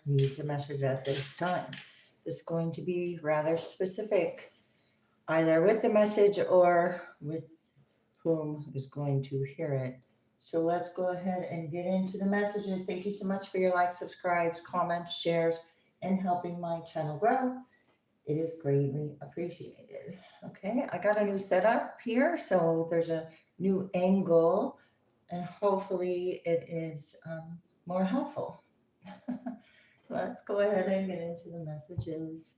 needs a message at this time. This is going to be rather specific, either with the message or with whom is going to hear it. So let's go ahead and get into the messages. Thank you so much for your likes, subscribes, comments, shares, and helping my channel grow. It is greatly appreciated. Okay, I got a new setup here, so there's a new angle, and hopefully it is more helpful. Let's go ahead and get into the messages,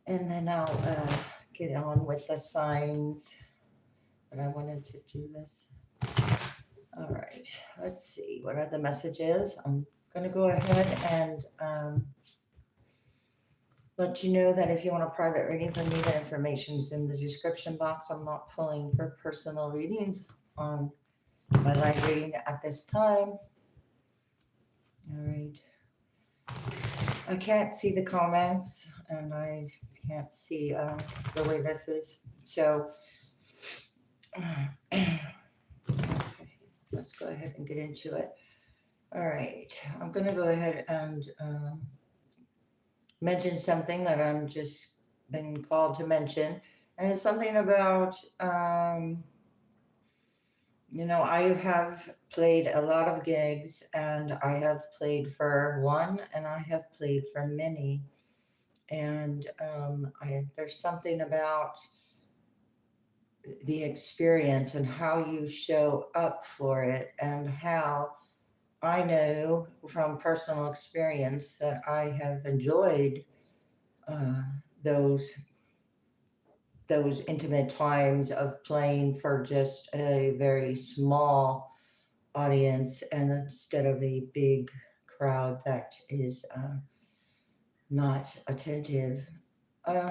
and then I'll get on with the signs. But I wanted to do this. All right, let's see. What are the messages? I'm going to go ahead and let you know that if you want a private reading from me, the information is in the description box. I'm not pulling for personal readings on my live reading at this time. All right. I can't see the comments, and I can't see the way this is. So, okay, let's go ahead and get into it. All right. I'm going to go ahead and mention something that I'm just been called to mention, and it's something about I have played a lot of gigs, and I have played for one, and I have played for many, and there's something about the experience and how you show up for it, and how I know from personal experience that I have enjoyed those intimate times of playing for just a very small audience, and instead of a big crowd that is not attentive.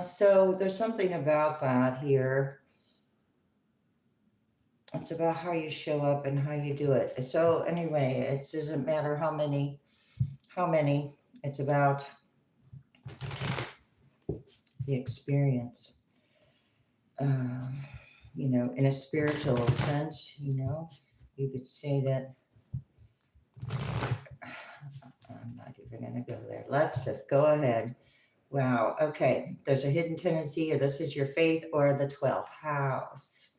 So there's something about that here. It's about how you show up and how you do it. So anyway, it doesn't matter how many, it's about the experience. In a spiritual sense, you could say that. I'm not even going to go there. Let's just go ahead. Wow. Okay. There's a hidden tendency, or this is your faith, or the 12th house.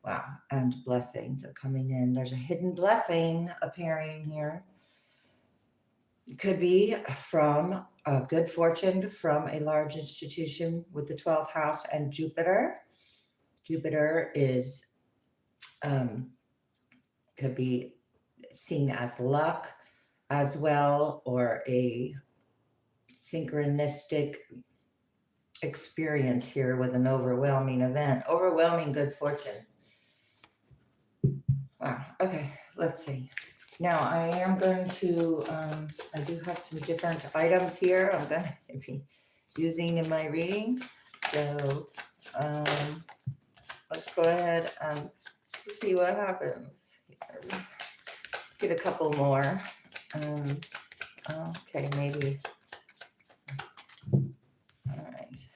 Wow. And blessings are coming in. There's a hidden blessing appearing here. It could be from good fortune from a large institution with the 12th house and Jupiter. Jupiter is could be seen as luck as well, or a synchronistic experience here with an overwhelming event, overwhelming good fortune. Wow. Okay, let's see. Now I am going to, I do have some different items here I'm going to be using in my reading. So let's go ahead and see what happens. Get a couple more. Okay, maybe. All right.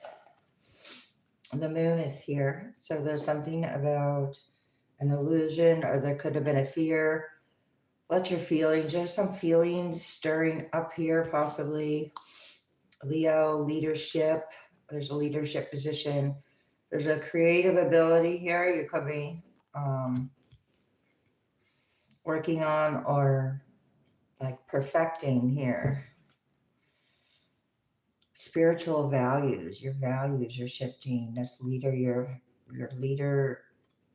The moon is here. So there's something about an illusion, or there could have been a fear. Let your feelings, there's some feelings stirring up here, possibly. Leo, leadership. There's a leadership position. There's a creative ability here. You could be working on, or like perfecting here. Spiritual values, your values are shifting. This leader, your leader,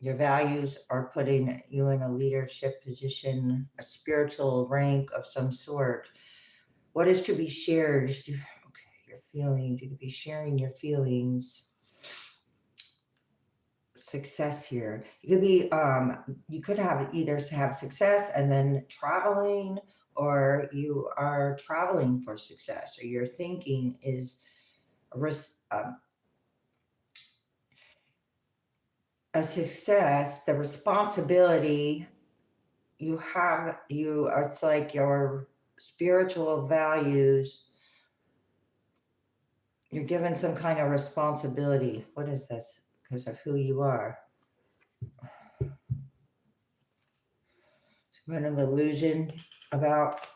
your values are putting you in a leadership position, a spiritual rank of some sort. What is to be shared? Okay, your feelings. You could be sharing your feelings. Success here. You could be, you could have either have success and then traveling, or you are traveling for success, or your thinking is a success. The responsibility you have, it's like your spiritual values. You're given some kind of responsibility. What is this? Because of who you are. Some kind of illusion about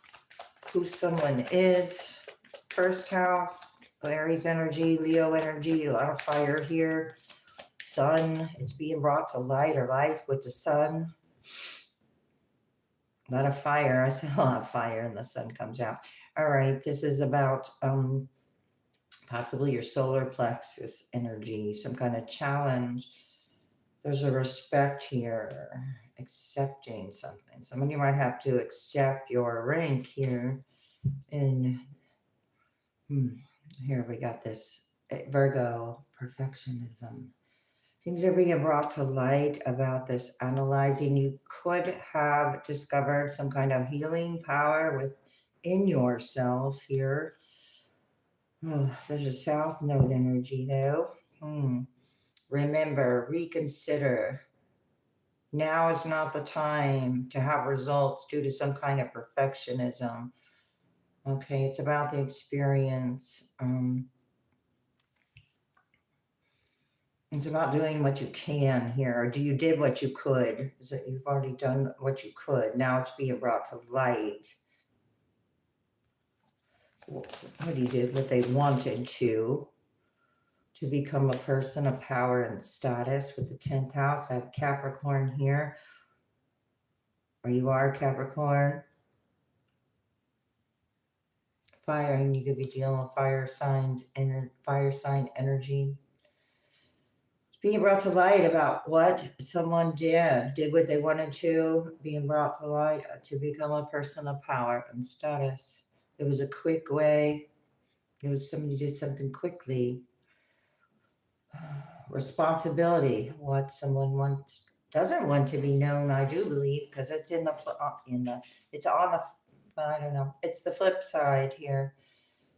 who someone is. First house, Aries energy, Leo energy, a lot of fire here. Sun, it's being brought to light or life with the sun. A lot of fire. I said a lot of fire and the sun comes out. All right, this is about possibly your solar plexus energy, some kind of challenge. There's a respect here, accepting something. Some of you might have to accept your rank here. And here we got this Virgo, perfectionism. Things are being brought to light about this analyzing. You could have discovered some kind of healing power within yourself here. Oh, there's a South Node energy though. Remember, reconsider. Now is not the time to have results due to some kind of perfectionism. Okay, it's about the experience. It's about doing what you can here. Or you did what you could. So you've already done what you could. Now it's being brought to light. Somebody did what they wanted to become a person of power and status with the 10th house. I have Capricorn here. Or you are Capricorn. Fire, and you could be dealing with fire signs and fire sign energy. It's being brought to light about what someone did what they wanted to, being brought to light to become a person of power and status. It was a quick way. It was somebody did something quickly. Responsibility, what someone doesn't want to be known, I do believe, because it's it's on the, I don't know, it's the flip side here.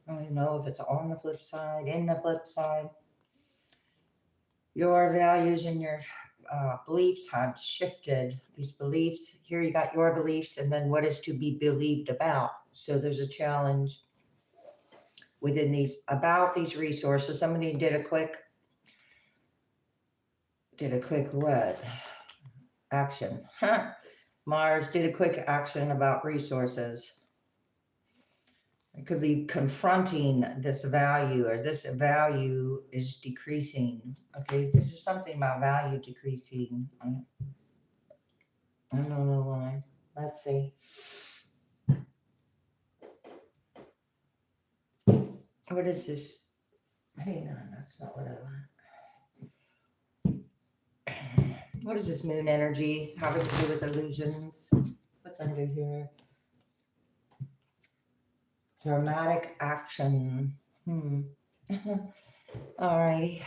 I don't know if it's on the flip side, in the flip side. Your values and your beliefs have shifted. These beliefs, here you got your beliefs and then what is to be believed about. So there's a challenge within about these resources. Somebody did a quick what? Action. Mars did a quick action about resources. It could be confronting this value, or this value is decreasing. Okay, there's something about value decreasing. I don't know why. Let's see. What is this? Hang on, that's not what I want. What is this moon energy having to do with illusions? What's under here? Dramatic action. All righty.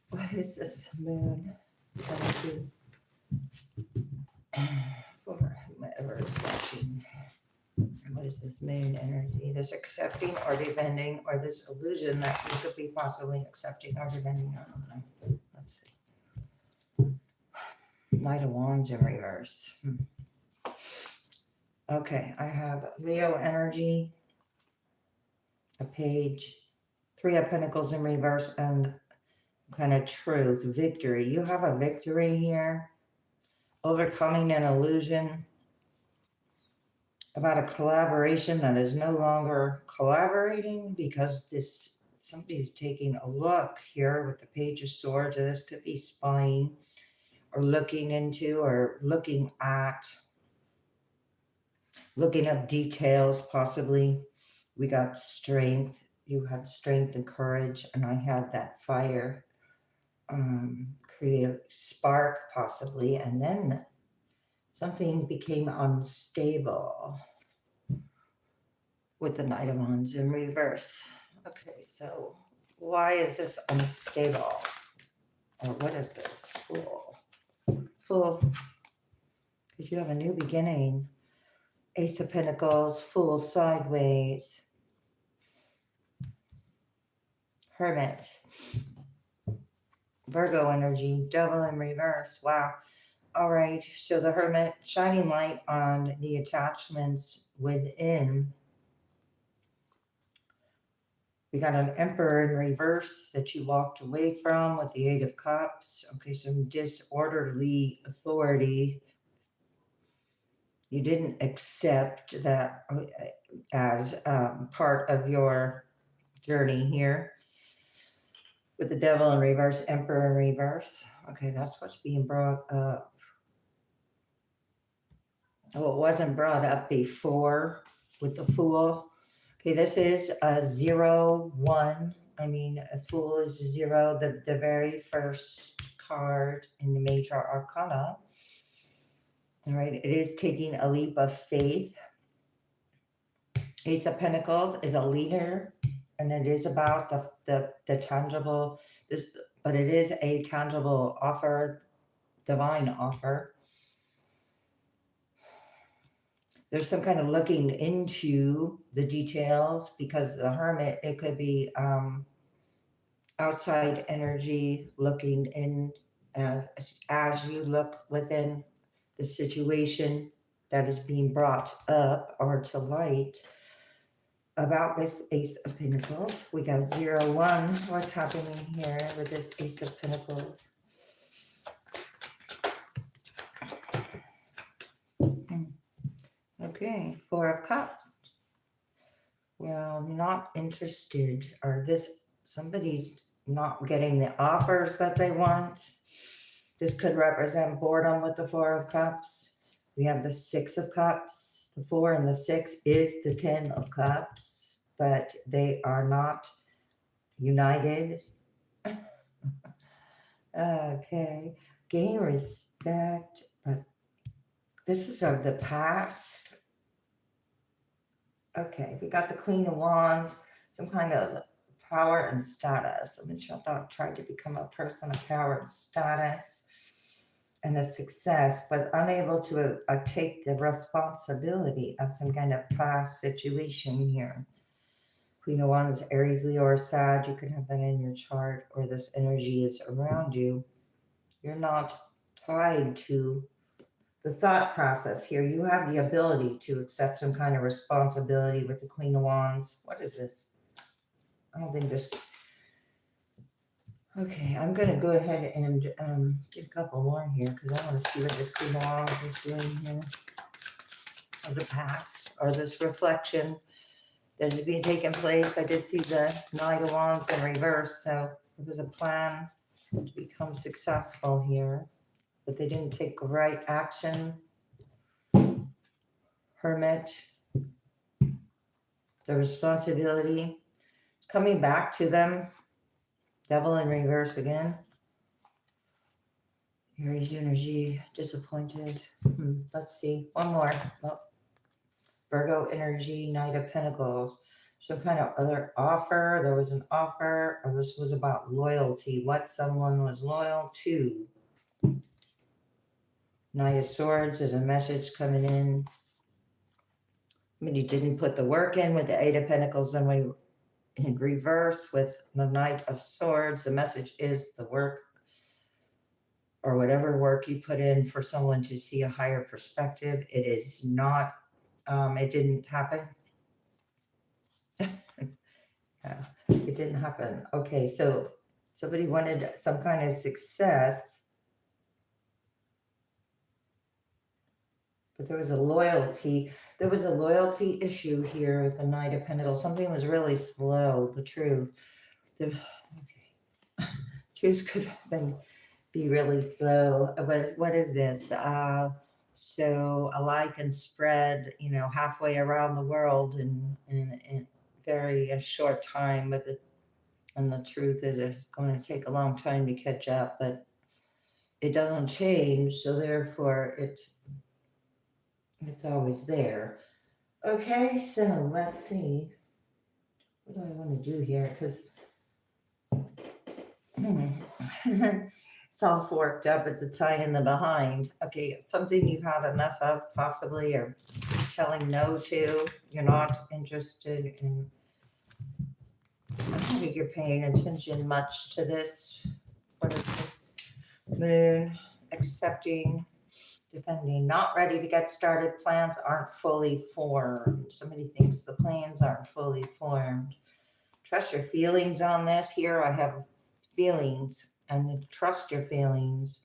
What is this moon energy? For whomever is watching. What is this moon energy? This accepting or defending, or this illusion that you could be possibly accepting or defending. I don't know. Let's see. Knight of Wands in reverse. Okay, I have Leo energy, a page, 3 of Pentacles in reverse, and kind of truth, victory. You have a victory here, overcoming an illusion about a collaboration that is no longer collaborating because somebody's taking a look here with the Page of Swords. This could be spying or looking into or looking at, looking up details possibly. We got strength. You had strength and courage, and I had that fire, creative spark possibly, and then something became unstable with the Knight of Wands in reverse. Okay, so why is this unstable? Or what is this? Fool. Because you have a new beginning. Ace of Pentacles, Fool sideways. Hermit. Virgo energy, Devil in reverse. Wow. All right, so the Hermit, shining light on the attachments within. We got an Emperor in reverse that you walked away from with the 8 of Cups. Okay, some disorderly authority. you didn't accept that as part of your journey here with the devil in reverse, emperor in reverse. Okay, that's what's being brought up. Oh, it wasn't brought up before with the fool. Okay, this is a 0-1. I mean, a fool is a 0, the very first card in the major arcana. All right, it is taking a leap of faith. Ace of Pentacles is a leader, and it is about the tangible, this, but it is a tangible offer, divine offer. There's some kind of looking into the details, because the Hermit, it could be outside energy looking in, as you look within the situation that is being brought up or to light about this Ace of Pentacles. We got 0-1. What's happening here with this Ace of Pentacles? Okay, 4 of Cups. Well, not interested, or this, somebody's not getting the offers that they want. This could represent boredom with the 4 of Cups. We have the 6 of Cups. The 4 and the 6 is the 10 of Cups, but they are not united. Okay, gain respect, but this is of the past. Okay, we got the Queen of Wands, some kind of power and status. I mean, she tried to become a person of power and status and a success, but unable to take the responsibility of some kind of past situation here. Queen of Wands, Aries, Leo, or Sag, you could have that in your chart, or this energy is around you. You're not tied to the thought process here. You have the ability to accept some kind of responsibility with the Queen of Wands. What is this? I don't think this. Okay, I'm going to go ahead and get a couple more here, because I want to see what this Queen of Wands is doing here. Of the past, or this reflection that is being taken place. I did see the Knight of Wands in reverse, so it was a plan to become successful here, but they didn't take the right action. Hermit, the responsibility is coming back to them. Devil in reverse again. Aries energy, disappointed. Let's see, one more. Oh. Virgo energy, Knight of Pentacles. Some kind of other offer. There was an offer, or this was about loyalty. What someone was loyal to. Knight of Swords is a message coming in. I mean, you didn't put the work in with the Eight of Pentacles, and we in reverse with the Knight of Swords. The message is the work, or whatever work you put in for someone to see a higher perspective. It is not, it didn't happen. Yeah, it didn't happen. Okay, so somebody wanted some kind of success, but there was a loyalty. There was a loyalty issue here with the Knight of Pentacles. Something was really slow, the truth. Okay. Truth could have be really slow. What is this? So a lie can spread, halfway around the world in very short time, but the truth is it's going to take a long time to catch up, but it doesn't change, so therefore it's always there. Okay, so let's see. What do I want to do here? Because it's all forked up. It's a tie in the behind. Okay, something you've had enough of, possibly, or telling no to. You're not interested in. I don't think you're paying attention much to this. What is this? Moon, accepting, defending, not ready to get started. Plans aren't fully formed. Somebody thinks the plans aren't fully formed. Trust your feelings on this. Here I have feelings, and trust your feelings.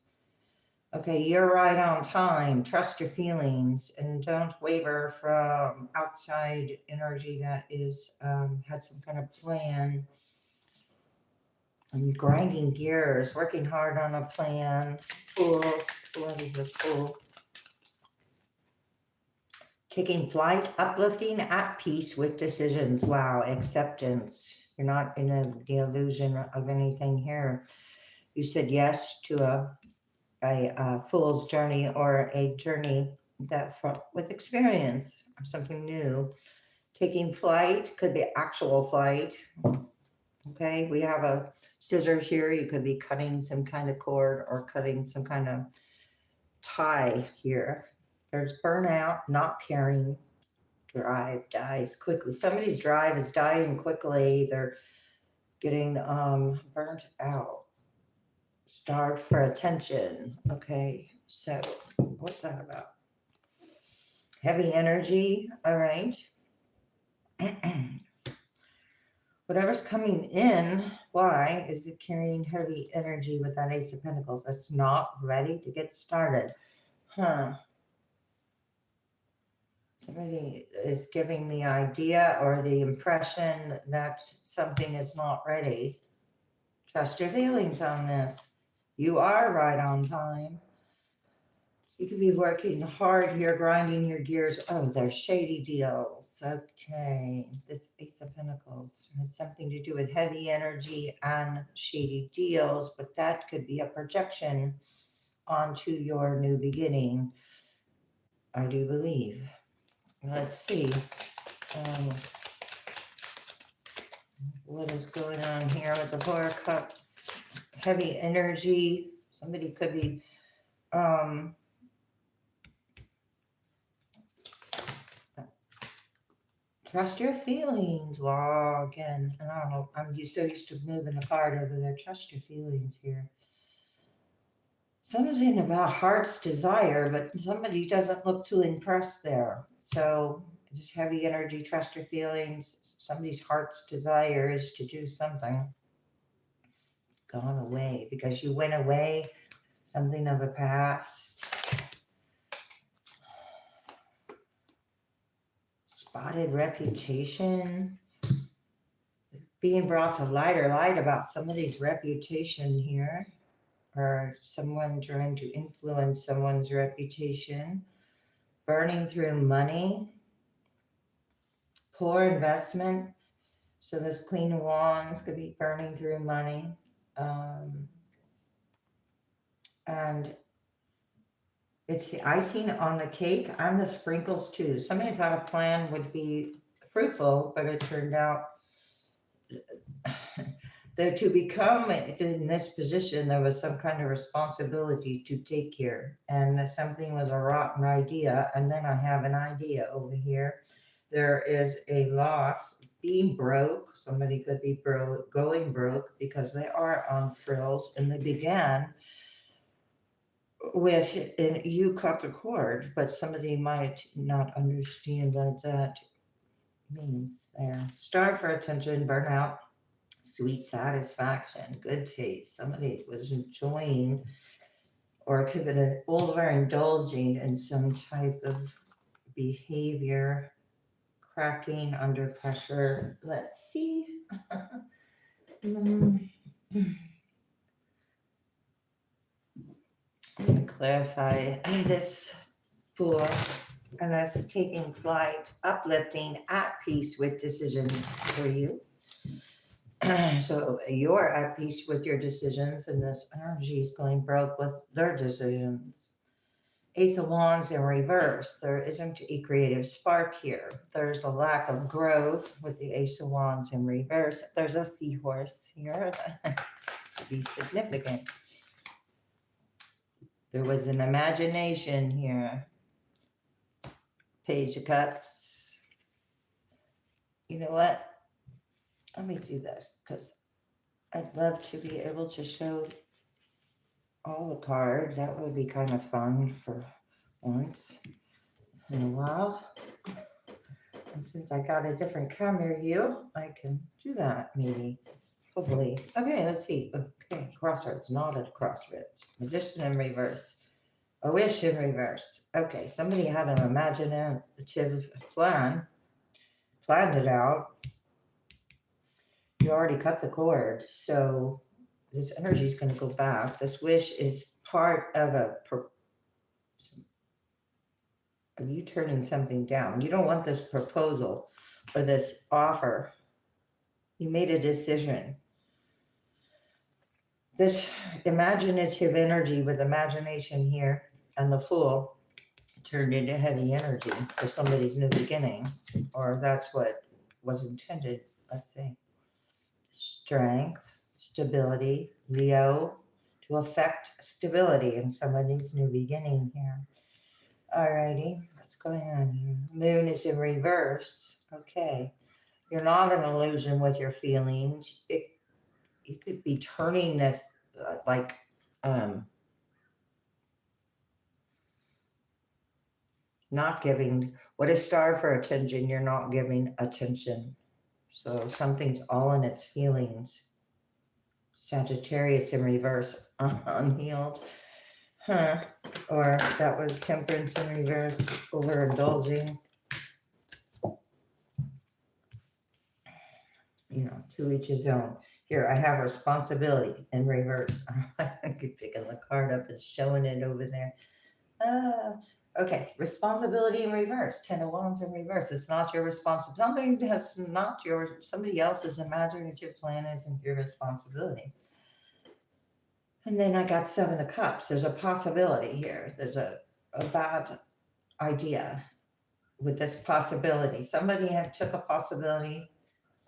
Okay, you're right on time. Trust your feelings and don't waver from outside energy that is had some kind of plan. And grinding gears, working hard on a plan. Fool, what is this fool? Taking flight, uplifting, at peace with decisions. Wow, acceptance. You're not in the illusion of anything here. You said yes to a fool's journey or a journey that with experience or something new. Taking flight could be actual flight. Okay, we have a scissors here. You could be cutting some kind of cord or cutting some kind of tie here. There's burnout, not caring, drive dies quickly. Somebody's drive is dying quickly. They're getting burnt out. Starved for attention. Okay, so what's that about? Heavy energy. All right. Whatever's coming in, why is it carrying heavy energy with that Ace of Pentacles? It's not ready to get started. Huh. Somebody is giving the idea or the impression that something is not ready. Trust your feelings on this. You are right on time. You could be working hard here, grinding your gears. Oh, there's shady deals. Okay. This Ace of Pentacles has something to do with heavy energy and shady deals, but that could be a projection onto your new beginning, I do believe. Let's see. What is going on here with the Four of Cups? Heavy energy. Somebody could be trust your feelings. Wow, again, and I don't know. I'm so used to moving the card over there. Trust your feelings here. Something about heart's desire, but somebody doesn't look too impressed there. So just heavy energy, trust your feelings. Somebody's heart's desire is to do something. Gone away because you went away. Something of the past. Spotted reputation. Being brought to light or light about somebody's reputation here. Or someone trying to influence someone's reputation. Burning through money. Poor investment. So this Queen of Wands could be burning through money. And it's the icing on the cake and the sprinkles too. Somebody thought a plan would be fruitful, but it turned out that to become in this position, there was some kind of responsibility to take care. And something was a rotten idea. And then I have an idea over here. There is a loss, being broke. Somebody could be going broke because they are on frills and they began with, and you cut the cord, but somebody might not understand what that means there. Starve for attention, burnout, sweet satisfaction, good taste. Somebody was enjoying or could have been overindulging in some type of behavior, cracking under pressure. Let's see. I'm going to clarify this Fool, and that's taking flight, uplifting, at peace with decisions for you. So you're at peace with your decisions, and this energy is going broke with their decisions. Ace of Wands in reverse. There isn't a creative spark here. There's a lack of growth with the Ace of Wands in reverse. There's a seahorse here that could be significant. There was an imagination here. Page of Cups. You know what? Let me do this because I'd love to be able to show all the cards. That would be kind of fun for once in a while. And since I got a different camera view, I can do that maybe. Hopefully. Okay, let's see. Okay, crossroads, not at crossroads. Magician in reverse. A wish in reverse. Okay, somebody had an imaginative planned it out. You already cut the cord, so this energy is going to go back. This wish is part of of you turning something down. You don't want this proposal or this offer. You made a decision. This imaginative energy with imagination here and the Fool turned into heavy energy for somebody's new beginning, or that's what was intended, let's say. Strength, stability, Leo, to affect stability in somebody's new beginning here. Alrighty, what's going on here? Moon is in reverse. Okay. You're not an illusion with your feelings. You could be turning this not giving what is starved for attention, you're not giving attention. So something's all in its feelings. Sagittarius in reverse, unhealed. Huh. Or that was Temperance in reverse, overindulging. To each his own. Here, I have responsibility in reverse. I keep picking the card up and showing it over there. Okay, responsibility in reverse. 10 of Wands in reverse. It's not your responsibility. Somebody else's imaginative plan isn't your responsibility. And then I got 7 of Cups. There's a possibility here. There's a bad idea with this possibility. Somebody took a possibility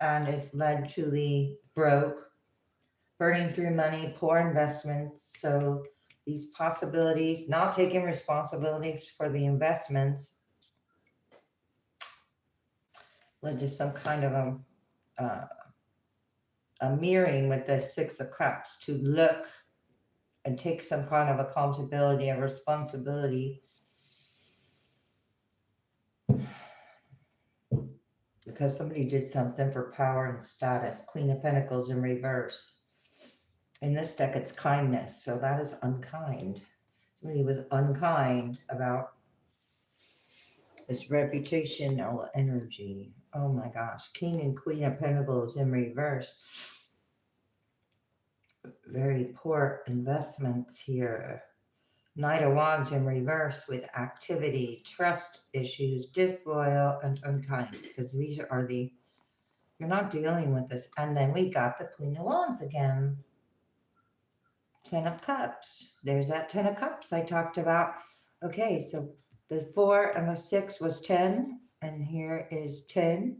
and it led to the broke, burning through money, poor investments. So these possibilities, not taking responsibility for the investments, led to some kind of a mirroring with the 6 of Cups to look and take some kind of accountability and responsibility. Because somebody did something for power and status. Queen of Pentacles in reverse. In this deck, it's kindness. So that is unkind. Somebody was unkind about this reputational energy. Oh my gosh. King and Queen of Pentacles in reverse. Very poor investments here. Knight of Wands in reverse with activity, trust issues, disloyal, and unkind. Because these are you're not dealing with this. And then we got the Queen of Wands again. 10 of Cups. There's that 10 of Cups I talked about. Okay, so the 4 and the 6 was 10. And here is 10.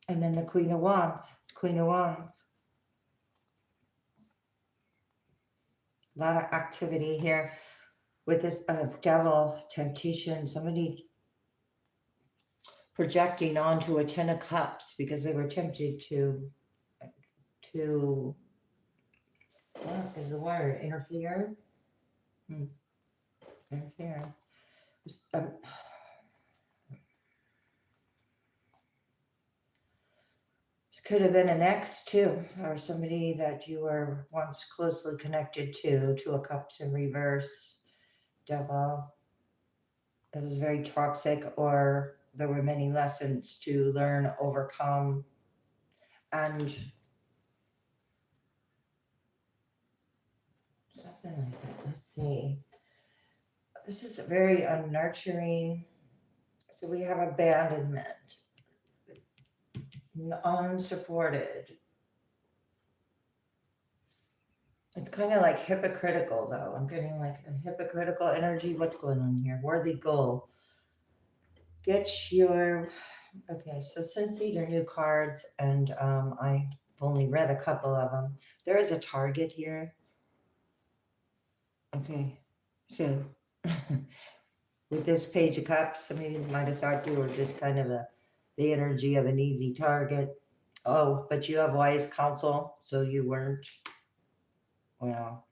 And then the Queen of Wands. Queen of Wands. A lot of activity here with this devil temptation. Somebody projecting onto a 10 of Cups because they were tempted to what is the word? Interfere? Interfere. This could have been an ex too, or somebody that you were once closely connected to. 2 of Cups in reverse. Devil. It was very toxic, or there were many lessons to learn, overcome, and something like that. Let's see. This is very unnurturing. So we have abandonment, unsupported. It's kind of like hypocritical, though. I'm getting like a hypocritical energy. What's going on here? Worthy goal. Okay, so since these are new cards and I've only read a couple of them, there is a target here. Okay, so with this Page of Cups, somebody might have thought you were just kind of the energy of an easy target. Oh, but you have wise counsel, so you weren't. Well,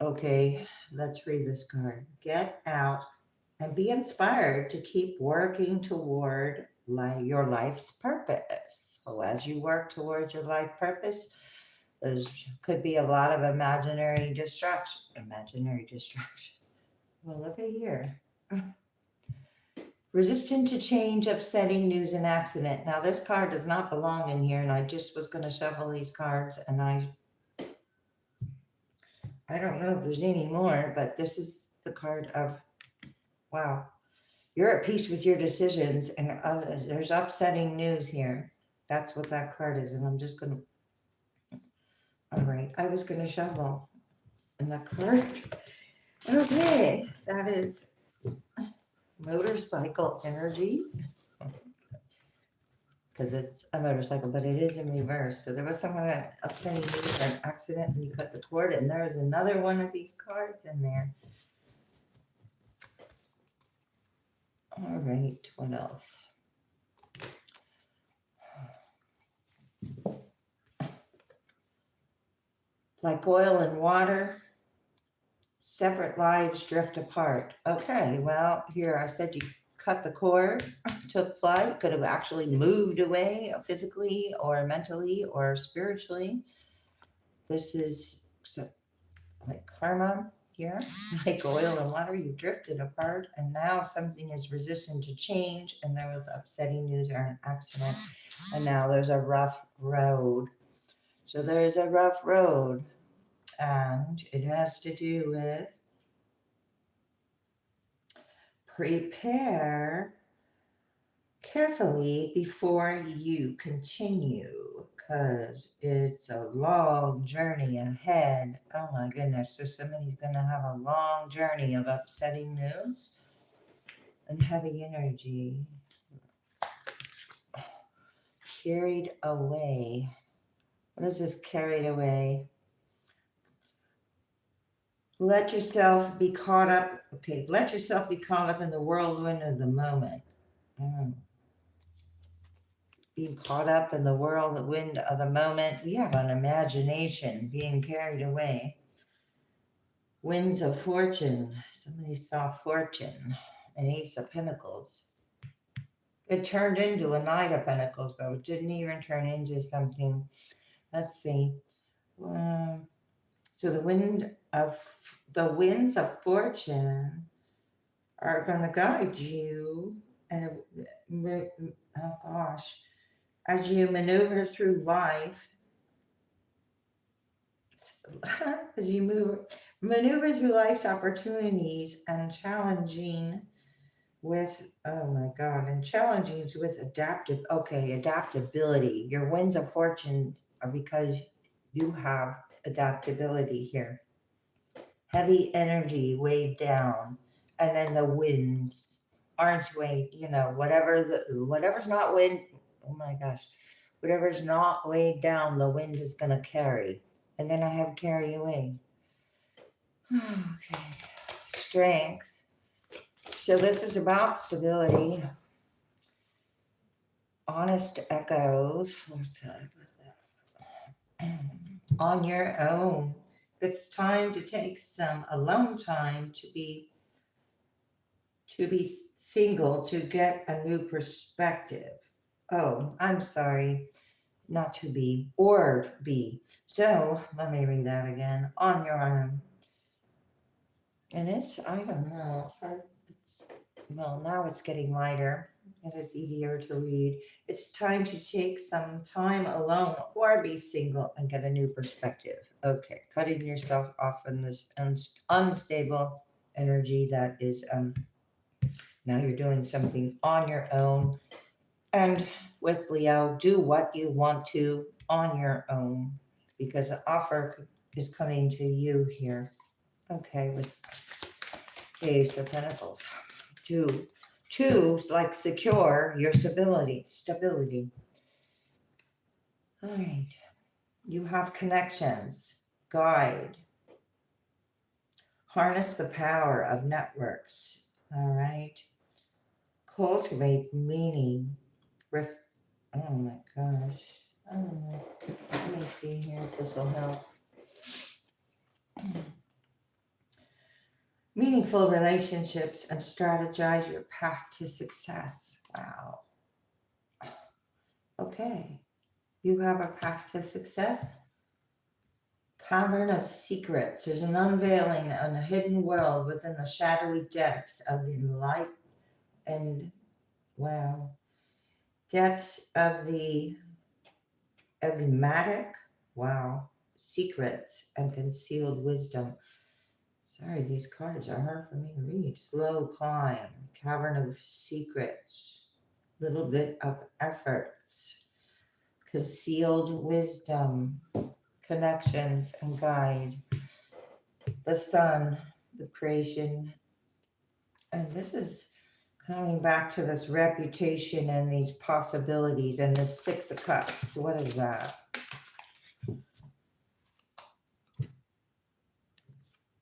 okay, let's read this card. Get out and be inspired to keep working toward your life's purpose. So as you work towards your life purpose, There's could be a lot of imaginary distractions. Well, look at here. Resistant to change, upsetting news and accident. Now this card does not belong in here, and I just was going to shuffle these cards, and I don't know if there's any more, but this is the card of, wow, you're at peace with your decisions, and there's upsetting news here. That's what that card is, and I'm just going to, all right, I was going to shuffle, and that card, okay, that is motorcycle energy, because it's a motorcycle, but it is in reverse. So there was someone upsetting you for an accident and you cut the cord, and there's another one of these cards in there. All right, what else? Like oil and water, separate lives drift apart. Okay, well, here I said you cut the cord, took flight, could have actually moved away physically or mentally or spiritually. This is like karma here, like oil and water, you drifted apart, and now something is resistant to change, and there was upsetting news or an accident, and now there's a rough road. So there's a rough road, and it has to do with prepare carefully before you continue, because it's a long journey ahead. Oh my goodness. So somebody's going to have a long journey of upsetting news and heavy energy. Carried away. What is this carried away? Let yourself be caught up. Okay, let yourself be caught up in the whirlwind of the moment. Being caught up in the whirlwind of the moment. We have an imagination being carried away. Winds of fortune. Somebody saw fortune. An Ace of Pentacles. It turned into a Knight of Pentacles, though. It didn't even turn into something. Let's see. So the winds of fortune are going to guide you, and oh gosh, as you maneuver through life, as you maneuver through life's opportunities and challenging with, oh my God, and challenging with adaptability. Your winds of fortune are because you have adaptability here. Heavy energy weighed down, and then the winds aren't weighed, whatever's not weighed, oh my gosh, whatever's not weighed down, the wind is going to carry. And then I have carry away. Okay. Strength. So this is about stability. Honest echoes. What's up with that? On your own. It's time to take some alone time to be single, to get a new perspective. Oh, I'm sorry. Not to be, or be. So let me read that again. On your own. And I don't know, it's hard. Now it's getting lighter. It is easier to read. It's time to take some time alone or be single and get a new perspective. Okay, cutting yourself off in this unstable energy that is, now you're doing something on your own. And with Leo, do what you want to on your own, because an offer is coming to you here. Okay, with Ace of Pentacles. Two, like secure your stability. All right. You have connections. Guide. Harness the power of networks. All right. Cultivate meaning. Oh my gosh. Oh, let me see here if this will help. Meaningful relationships and strategize your path to success. Wow. Okay. You have a path to success. Cavern of secrets. There's an unveiling on a hidden world within the shadowy depths of the light and, wow, depths of the enigmatic, wow, secrets and concealed wisdom. Sorry, these cards are hard for me to read. Slow climb, cavern of secrets, little bit of efforts, concealed wisdom, connections and guide, the sun, the creation. And this is coming back to this reputation and these possibilities and the Six of Cups. What is that?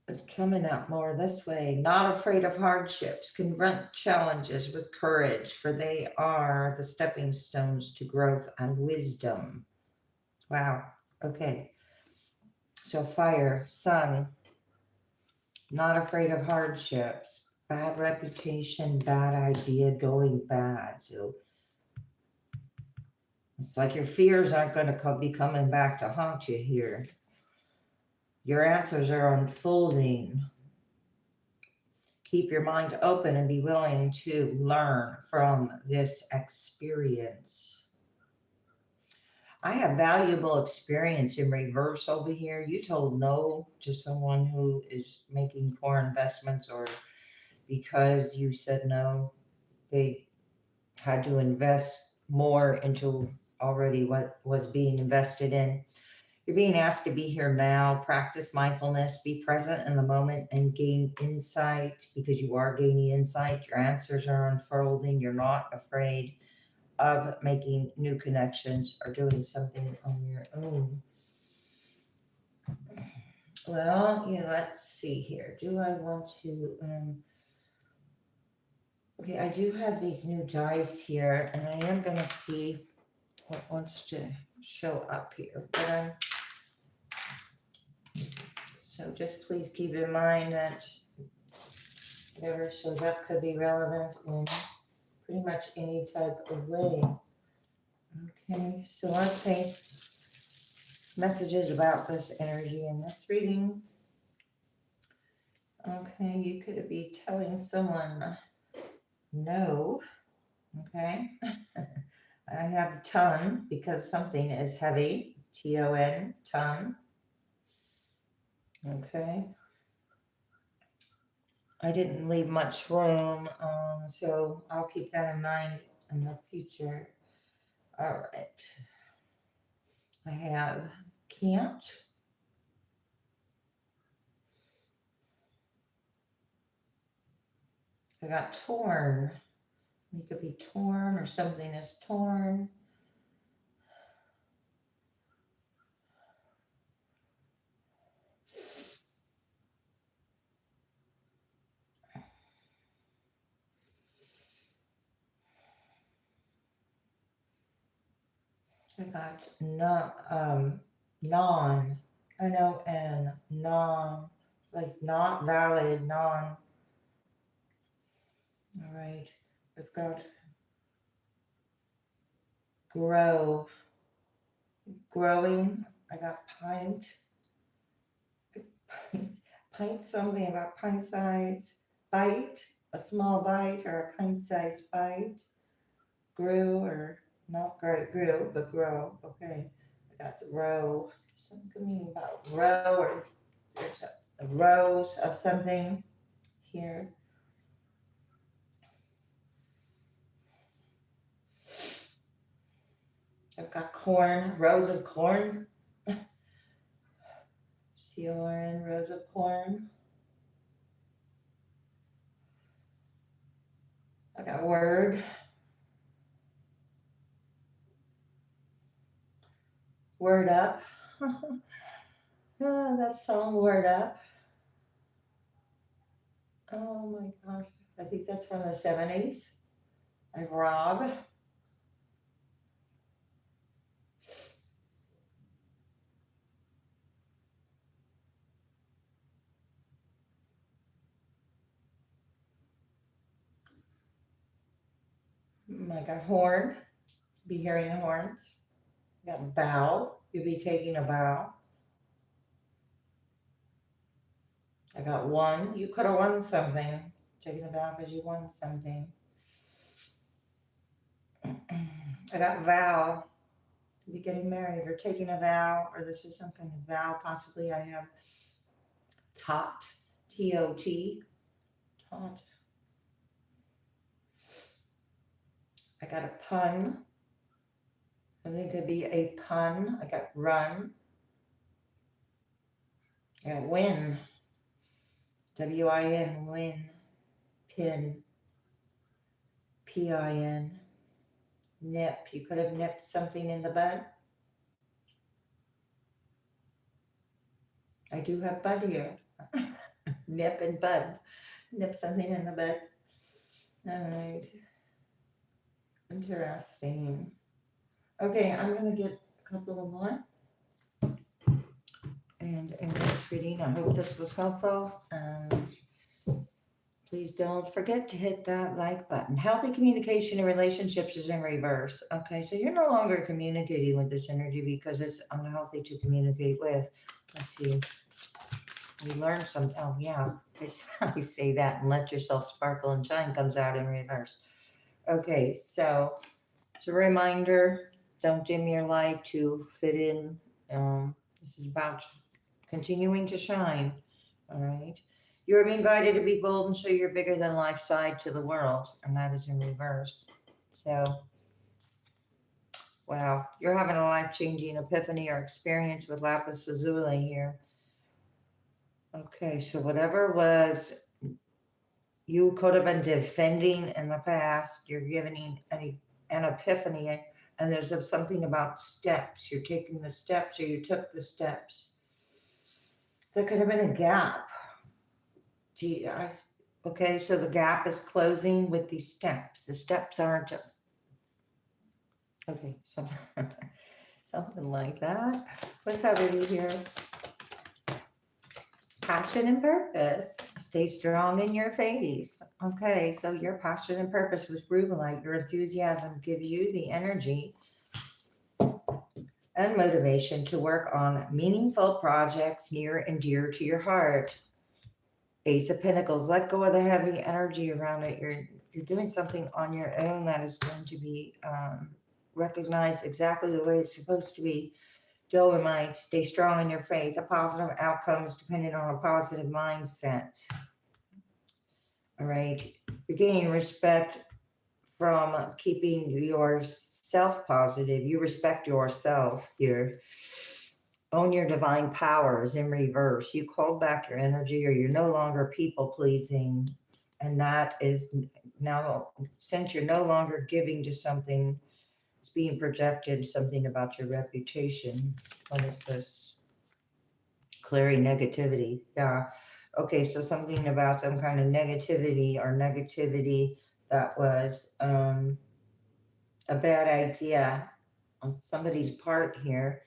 It's coming out more this way. Not afraid of hardships. Confront challenges with courage, for they are the stepping stones to growth and wisdom. Wow. Okay. So fire, sun, not afraid of hardships. Bad reputation, bad idea, going bad. So it's like your fears aren't going to be coming back to haunt you here. Your answers are unfolding. Keep your mind open and be willing to learn from this experience. I have valuable experience in reverse over here. You told no to someone who is making poor investments, or because you said no, they had to invest more into already what was being invested in. You're being asked to be here now, practice mindfulness, be present in the moment, and gain insight, because you are gaining insight. Your answers are unfolding. You're not afraid of making new connections or doing something on your own. Well, yeah, let's see here. Do I want to, okay, I do have these new dice here, and I am going to see what wants to show up here. But so just please keep in mind that whatever shows up could be relevant in pretty much any type of way. Okay, so let's say messages about this energy in this reading. Okay, you could be telling someone no. Okay, I have ton because something is heavy. Ton, ton. Okay. I didn't leave much room, so I'll keep that in mind in the future. All right. I have can't. I got torn. You could be torn, or something is torn. I got non, N-O-N, non, like not valid, non. All right, we've got grow, growing. I got pint, pint something about pint size, bite, a small bite or a pint size bite, grew or not grew, but grow. Okay, I got the row, something about row, or there's a rows of something here. I've got corn, rows of corn. C-O-R-N, rows of corn. I got word. Word up. That song, Word Up. Oh my gosh. I think that's from the 70s. I have Rob. I got horn. Be hearing the horns. I got bow. You'll be taking a bow. I got one. You could have won something. Taking a vow because you won something. I got vow. To be getting married or taking a vow, or this is some kind of vow. Possibly I have tot, T-O-T, tot. I got a pun. Something could be a pun. I got run. I got win. W-I-N, win. Pin. P-I-N. Nip. You could have nipped something in the bud. I do have bud here. Nip and bud. Nip something in the bud. All right. Interesting. Okay, I'm going to get a couple of more. And in this reading, I hope this was helpful. Please don't forget to hit that like button. Healthy communication in relationships is in reverse. Okay, so you're no longer communicating with this energy because it's unhealthy to communicate with. Let's see. You learn some. Oh, yeah. I say that and let yourself sparkle and shine comes out in reverse. Okay, so it's a reminder, don't dim your light to fit in. This is about continuing to shine. All right. You're being guided to be bold and show your bigger than life side to the world. And that is in reverse. So, wow. You're having a life-changing epiphany or experience with lapis lazuli here. Okay. So whatever was you could have been defending in the past, you're giving an epiphany. And there's something about steps. You're taking the steps or you took the steps. There could have been a gap. Gee, okay, so the gap is closing with these steps. The steps aren't just, okay, something like that. What's happening here? Passion and purpose. Stay strong in your faith. Okay, so your passion and purpose with Rubelite, your enthusiasm gives you the energy and motivation to work on meaningful projects near and dear to your heart. Ace of Pentacles, let go of the heavy energy around it. You're doing something on your own that is going to be recognized exactly the way it's supposed to be. Dolomite, stay strong in your faith. A positive outcome is dependent on a positive mindset. All right. You're gaining respect from keeping yourself positive. You respect yourself. You own your divine powers in reverse. You called back your energy, or you're no longer people pleasing. And that is now, since you're no longer giving to something, it's being projected something about your reputation. What is this? Clearing negativity. Yeah. Okay, so something about some kind of negativity that was a bad idea on somebody's part here.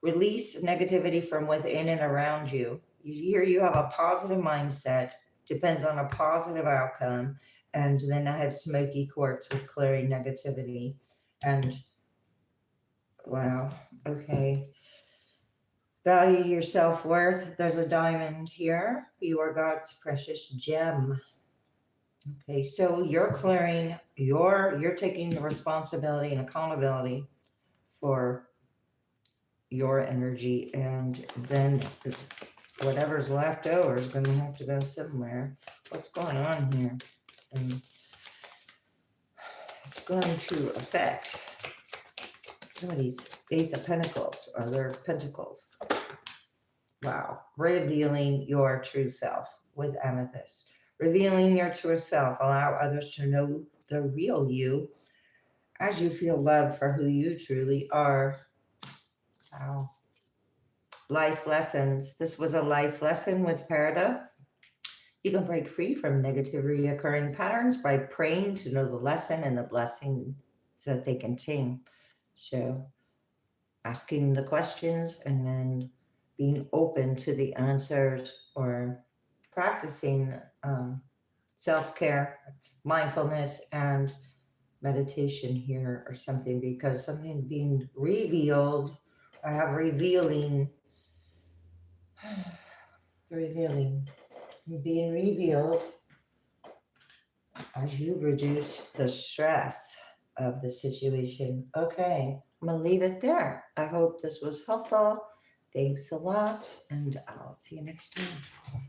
Release negativity from within and around you. Here you have a positive mindset, depends on a positive outcome. And then I have smoky quartz with clearing negativity. And wow, okay. Value your self-worth. There's a diamond here. You are God's precious gem. Okay, so you're clearing, you're taking the responsibility and accountability for your energy, and then whatever's left over is going to have to go somewhere. What's going on here? And it's going to affect somebody's Ace of Pentacles or their Pentacles. Wow. Revealing your true self with Amethyst. Revealing your true self. Allow others to know the real you as you feel love for who you truly are. Wow. Life lessons. This was a life lesson with Parada. You can break free from negative reoccurring patterns by praying to know the lesson and the blessings that they contain. So asking the questions and then being open to the answers, or practicing self-care, mindfulness, and meditation here or something, because something being revealed, I have revealing. being revealed as you reduce the stress of the situation. Okay, I'm gonna leave it there. I hope this was helpful. Thanks a lot, and I'll see you next time.